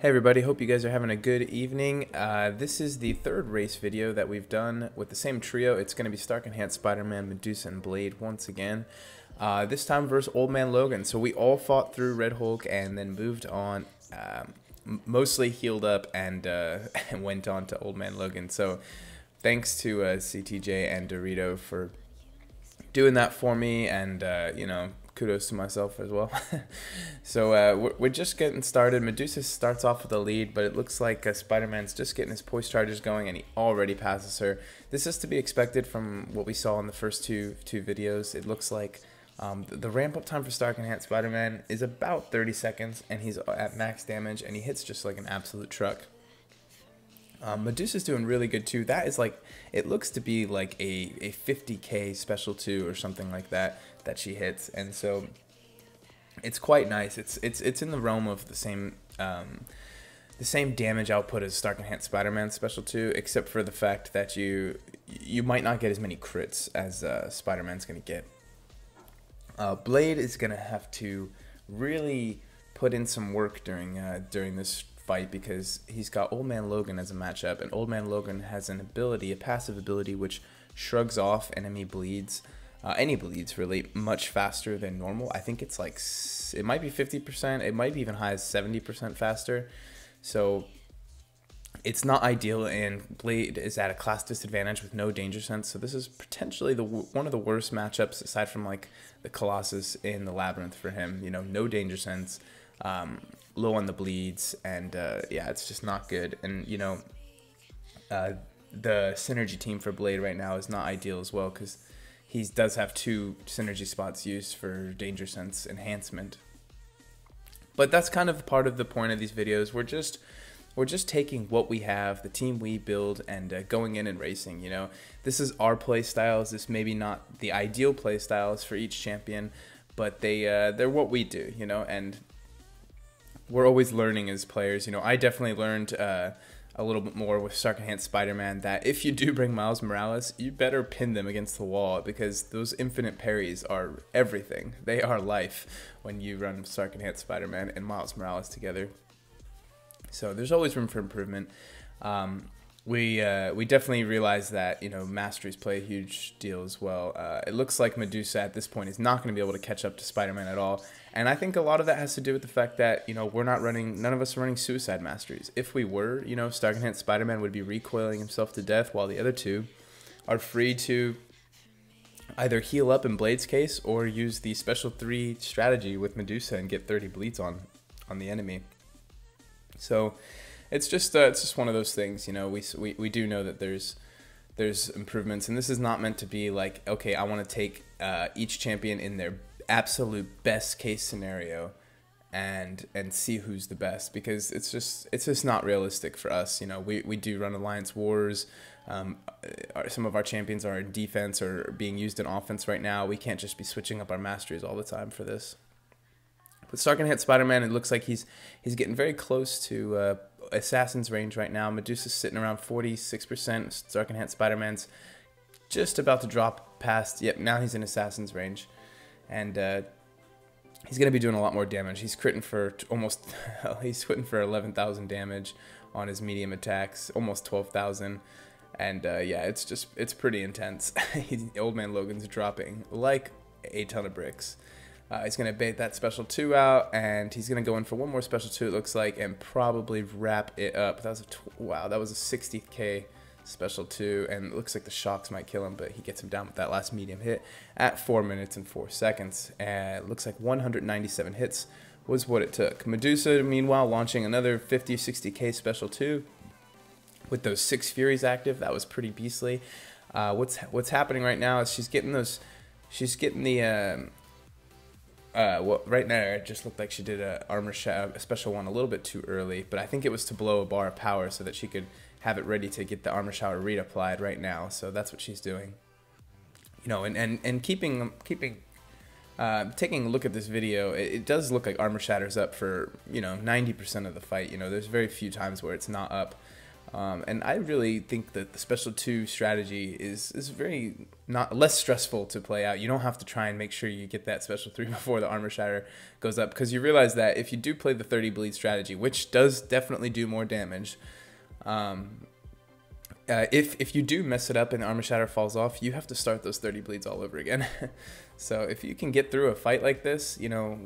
Hey everybody, hope you guys are having a good evening. This is the third race video that we've done with the same trio. It's going to be Stark Enhanced Spider-Man, Medusa, and Blade once again. This time versus Old Man Logan. So we all fought through Red Hulk and then moved on, mostly healed up and went on to Old Man Logan. So thanks to CTJ and Dorito for doing that for me, and you know, kudos to myself as well. So we're just getting started. Medusa starts off with the lead, but it looks like Spider-Man's just getting his poise charges going, and he already passes her. This is to be expected from what we saw in the first two videos. It looks like the ramp-up time for Stark Enhanced Spider-Man is about 30 seconds, and he's at max damage, and he hits just like an absolute truck. Medusa's doing really good too. That is like, it looks to be like a 50k special 2 or something like that she hits, and so it's quite nice. It's in the realm of the same damage output as Stark Enhanced Spider-Man special 2, except for the fact that you might not get as many crits as Spider-Man's gonna get. Blade is gonna have to really put in some work during this fight, because he's got Old Man Logan as a matchup, and Old Man Logan has an ability, a passive ability, which shrugs off enemy bleeds, any bleeds really, much faster than normal. I think it's like, it might be 50%, it might be even high as 70% faster, so it's not ideal, and Blade is at a class disadvantage with no danger sense, so this is potentially one of the worst matchups aside from like the Colossus in the Labyrinth for him. You know, no danger sense, low on the bleeds, and yeah, it's just not good. And you know, the synergy team for Blade right now is not ideal as well, because he does have 2 synergy spots used for danger sense enhancement. But that's kind of part of the point of these videos. We're just taking what we have, the team we build, and going in and racing. You know, this is our play styles. This maybe not the ideal play styles for each champion, but they're what we do. You know, and we're always learning as players. You know, I definitely learned a little bit more with Stark Enhanced Spider-Man that if you do bring Miles Morales, you better pin them against the wall, because those infinite parries are everything. They are life when you run Stark Enhanced Spider-Man and Miles Morales together. So there's always room for improvement. We definitely realize that, you know, masteries play a huge deal as well. It looks like Medusa at this point is not going to be able to catch up to Spider-Man at all, and I think a lot of that has to do with the fact that, you know, none of us are running suicide masteries. If we were, you know, Stark Enhanced Spider-Man would be recoiling himself to death, while the other two are free to either heal up in Blade's case or use the special 3 strategy with Medusa and get 30 bleeds on the enemy. So it's just one of those things, you know. We do know that there's improvements, and this is not meant to be like, okay, I want to take each champion in their absolute best case scenario and see who's the best, because it's just not realistic for us. You know, we do run alliance wars. Some of our champions are in defense or being used in offense right now. We can't just be switching up our masteries all the time for this. With Stark Enhanced Spider-Man, it looks like he's getting very close to Assassin's range right now. Medusa's sitting around 46%. Stark Enhanced Spider-Man's just about to drop past. Yep, now he's in Assassin's range, and he's going to be doing a lot more damage. He's critting for almost, he's critting for 11,000 damage on his medium attacks, almost 12,000. And yeah, it's pretty intense. Old Man Logan's dropping like a ton of bricks. He's going to bait that special 2 out, and he's going to go in for one more special 2, it looks like, and probably wrap it up. That was wow, that was a 60k special 2, and it looks like the shocks might kill him, but he gets him down with that last medium hit at 4 minutes and 4 seconds. And it looks like 197 hits was what it took. Medusa, meanwhile, launching another 50-60k special 2 with those 6 Furies active. That was pretty beastly. What's happening right now is she's getting the well, right now it just looked like she did a special 1 a little bit too early, but I think it was to blow a bar of power so that she could have it ready to get the armor shower reapplied right now. So that's what she's doing. You know, and taking a look at this video, it does look like armor shatter's up for, you know, 90% of the fight. You know, there's very few times where it's not up. And I really think that the special 2 strategy is very less stressful to play out. You don't have to try and make sure you get that special 3 before the armor shatter goes up, because you realize that if you do play the 30 bleed strategy, which does definitely do more damage, if you do mess it up and the armor shatter falls off, you have to start those 30 bleeds all over again. So if you can get through a fight like this, you know,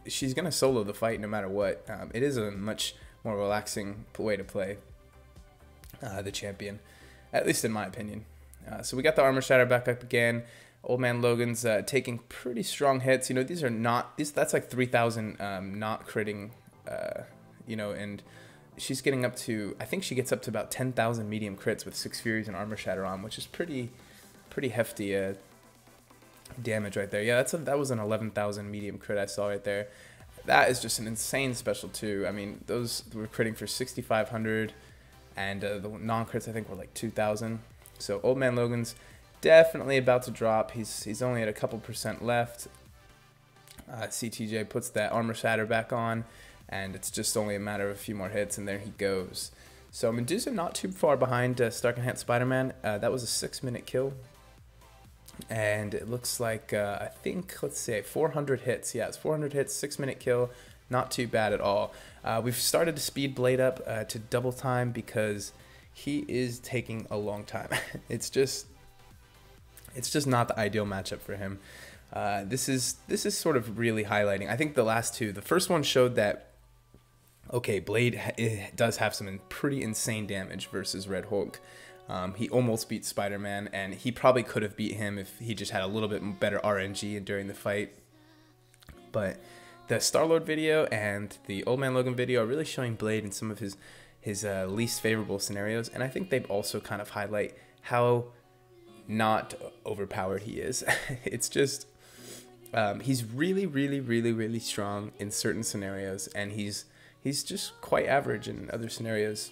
she's gonna solo the fight no matter what. It is a much more relaxing way to play the champion, at least in my opinion. So we got the armor shatter back up again. Old man Logan's taking pretty strong hits. You know, these are not that's like 3,000 not critting. You know, and she's getting up to, I think she gets up to about 10,000 medium crits with 6 Furies and armor shatter on, which is pretty hefty damage right there. Yeah, that was an 11,000 medium crit I saw right there. That is just an insane special 2. I mean, those were critting for 6,500, and the non-crits I think were like 2,000. So Old Man Logan's definitely about to drop. He's only at a couple % left. CTJ puts that armor shatter back on, and it's just only a matter of a few more hits, and there he goes. So Medusa not too far behind Stark Enhanced Spider-Man. That was a 6-minute kill. And it looks like, I think, let's say 400 hits. Yeah, it's 400 hits, 6-minute kill. Not too bad at all. We've started to speed Blade up to double time because he is taking a long time. It's just not the ideal matchup for him. This is sort of really highlighting. I think the last 2, the first one showed that, okay, Blade does have some pretty insane damage versus Red Hulk. He almost beat Spider-Man, and he probably could have beat him if he just had a little bit better RNG during the fight. But the Star-Lord video and the Old Man Logan video are really showing Blade in some of his least favorable scenarios, and I think they also kind of highlight how not overpowered he is. It's just he's really strong in certain scenarios, and he's just quite average in other scenarios.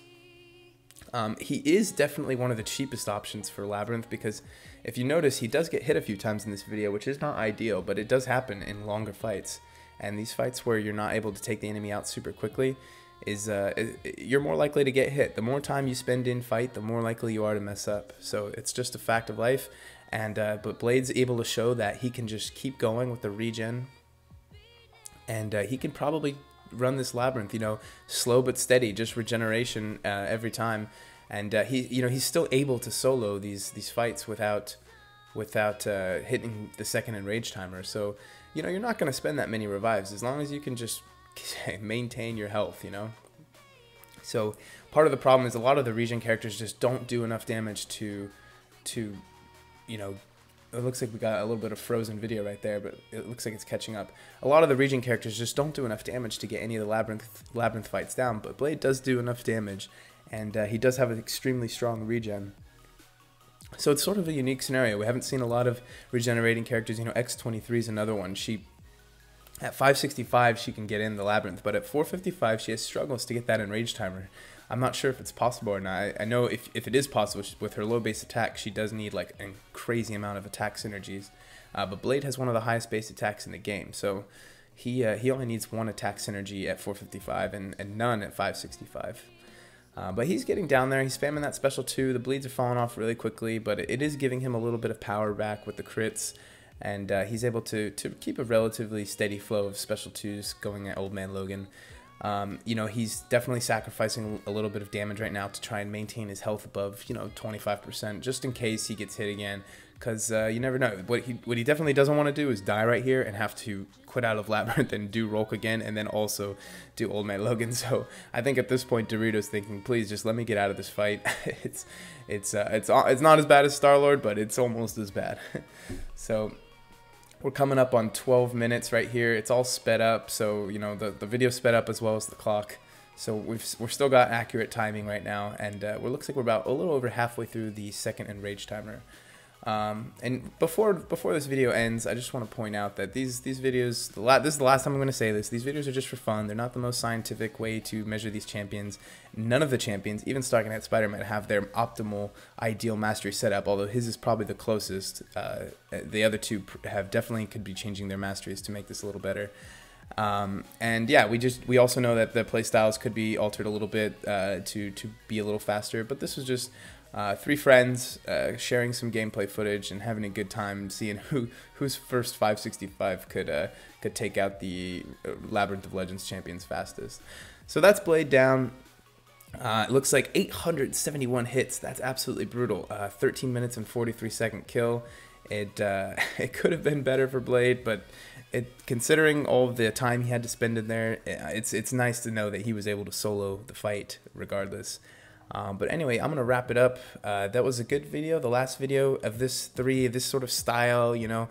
He is definitely one of the cheapest options for Labyrinth, because if you notice, he does get hit a few times in this video, which is not ideal, but it does happen in longer fights. And these fights where you're not able to take the enemy out super quickly, you're more likely to get hit. The more time you spend in fight, the more likely you are to mess up. So it's just a fact of life. And but Blade's able to show that he can just keep going with the regen, and he can probably run this Labyrinth, you know, slow but steady, just regeneration every time. And he's still able to solo these fights without hitting the second enrage timer. So, you know, you're not going to spend that many revives as long as you can just maintain your health, you know. So part of the problem is a lot of the regen characters just don't do enough damage to you know, it looks like we got a little bit of frozen video right there, but it looks like it's catching up. A lot of the regen characters just don't do enough damage to get any of the labyrinth fights down, but Blade does do enough damage, and he does have an extremely strong regen. So it's sort of a unique scenario. We haven't seen a lot of regenerating characters. You know, X23 is another one. At 565, she can get in the Labyrinth, but at 455, she has struggles to get that enrage timer. I'm not sure if it's possible or not. I know if it is possible, with her low base attack, she does need like a crazy amount of attack synergies. But Blade has one of the highest base attacks in the game, so he only needs 1 attack synergy at 455 and none at 565. But he's getting down there. He's spamming that special 2. The bleeds are falling off really quickly, but it is giving him a little bit of power back with the crits. And he's able to keep a relatively steady flow of special 2s going at Old Man Logan. You know, he's definitely sacrificing a little bit of damage right now to try and maintain his health above, you know, 25%, just in case he gets hit again. Because you never know. What he definitely doesn't want to do is die right here and have to quit out of Labyrinth and do Rolk again, and then also do Old Man Logan. So I think at this point, Dorito's thinking, please just let me get out of this fight. It's not as bad as Star-Lord, but it's almost as bad. So we're coming up on 12 minutes right here. It's all sped up, so you know the video sped up as well as the clock. So we're still got accurate timing right now, and it looks like we're about a little over halfway through the second enrage timer. And before this video ends, I just want to point out that these videos, this is the last time I'm going to say this, these videos are just for fun. They're not the most scientific way to measure these champions. None of the champions, even Stark Enhanced Spider-Man, have their optimal, ideal mastery setup, although his is probably the closest. The other two have definitely could be changing their masteries to make this a little better. And yeah, we also know that the play styles could be altered a little bit to be a little faster. But this was just 3 friends sharing some gameplay footage and having a good time, seeing whose first 565 could take out the Labyrinth of Legends champions fastest. So that's Blade down. It looks like 871 hits. That's absolutely brutal. 13 minutes and 43-second kill. It could have been better for Blade, but considering all of the time he had to spend in there, it's nice to know that he was able to solo the fight regardless. But anyway, I'm gonna wrap it up. That was a good video. The last video of this sort of style, you know.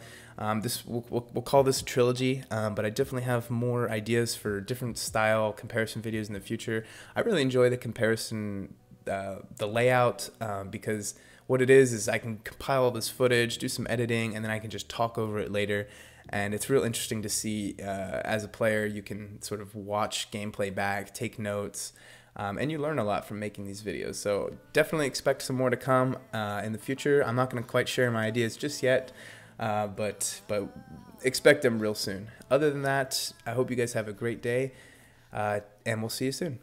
We'll call this a trilogy, but I definitely have more ideas for different style comparison videos in the future. I really enjoy the comparison, the layout, because what it is I can compile all this footage, do some editing, and then I can just talk over it later. And it's real interesting to see, as a player, you can sort of watch gameplay back, take notes, and you learn a lot from making these videos. So definitely expect some more to come in the future. I'm not going to quite share my ideas just yet, but expect them real soon. Other than that, I hope you guys have a great day, and we'll see you soon.